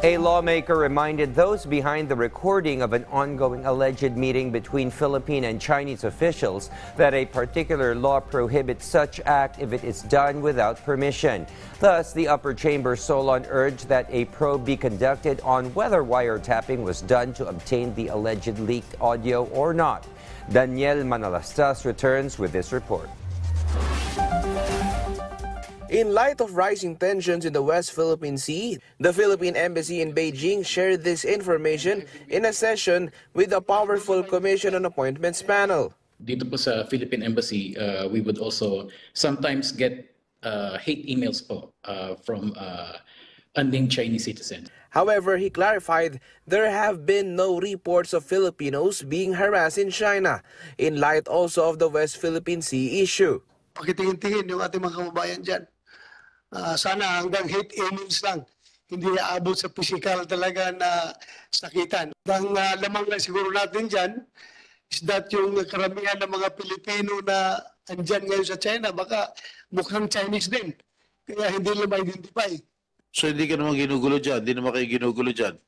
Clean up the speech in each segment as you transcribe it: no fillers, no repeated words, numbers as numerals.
A lawmaker reminded those behind the recording of an ongoing alleged meeting between Philippine and Chinese officials that a particular law prohibits such act if it is done without permission. Thus, the upper chamber Solon urged that a probe be conducted on whether wiretapping was done to obtain the alleged leaked audio or not. Daniel Manalastas returns with this report. In light of rising tensions in the West Philippine Sea, the Philippine Embassy in Beijing shared this information in a session with the powerful Commission on Appointments panel. Dito po sa Philippine Embassy, we would also sometimes get hate emails po from unnamed Chinese citizens. However, he clarified there have been no reports of Filipinos being harassed in China, in light also of the West Philippine Sea issue. Pakitingin-tingin yung ating mga kababayan dyan. Sana hanggang hate emails lang, hindi aabot sa physical talaga na sakitan. Ang lamang na siguro natin dyan is that yung karamihan ng mga Pilipino na andyan ngayon sa China, baka mukhang Chinese din. Kaya hindi nila ma-identify. So hindi ka naman ginugulo dyan? Hindi naman kayo ginugulo dyan?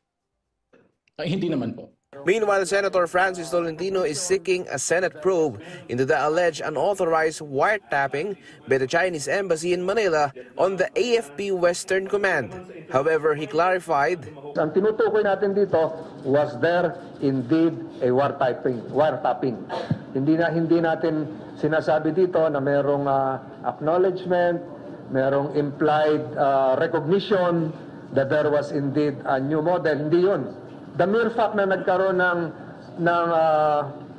Hindi naman po. Meanwhile, Senator Francis Tolentino is seeking a Senate probe into the alleged unauthorized wiretapping by the Chinese embassy in Manila on the AFP Western Command. However, he clarified, ang tinutukoy natin dito was there indeed a wiretapping. Hindi natin sinasabi dito na merong acknowledgement, merong implied recognition that there was indeed a new model. Hindi yun. The mere fact na nagkaroon ng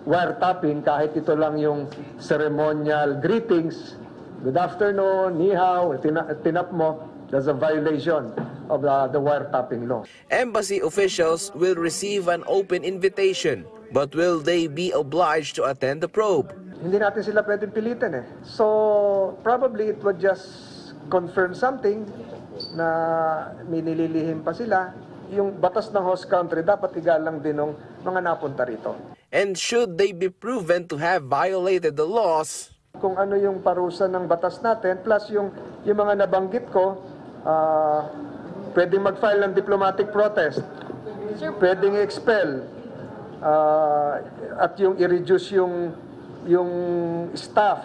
wiretapping, kahit ito lang yung ceremonial greetings, good afternoon, ni hao, tinap mo, that's a violation of the wiretapping law. Embassy officials will receive an open invitation, but will they be obliged to attend the probe? Hindi natin sila pwedeng pilitin eh. So, probably it would just confirm something na minililihim pa sila. Yung batas ng host country dapat igalang din ng mga napunta rito. And should they be proven to have violated the laws, kung ano yung parusa ng batas natin, plus yung mga nabanggit ko, pwedeng mag-file ng diplomatic protest, pwedeng expel, at yung i-reduce yung staff.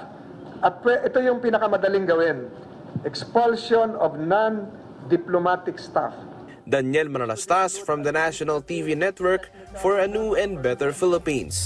At ito yung pinakamadaling gawin, expulsion of non-diplomatic staff. Daniel Manalastas from the National TV Network for a New and Better Philippines.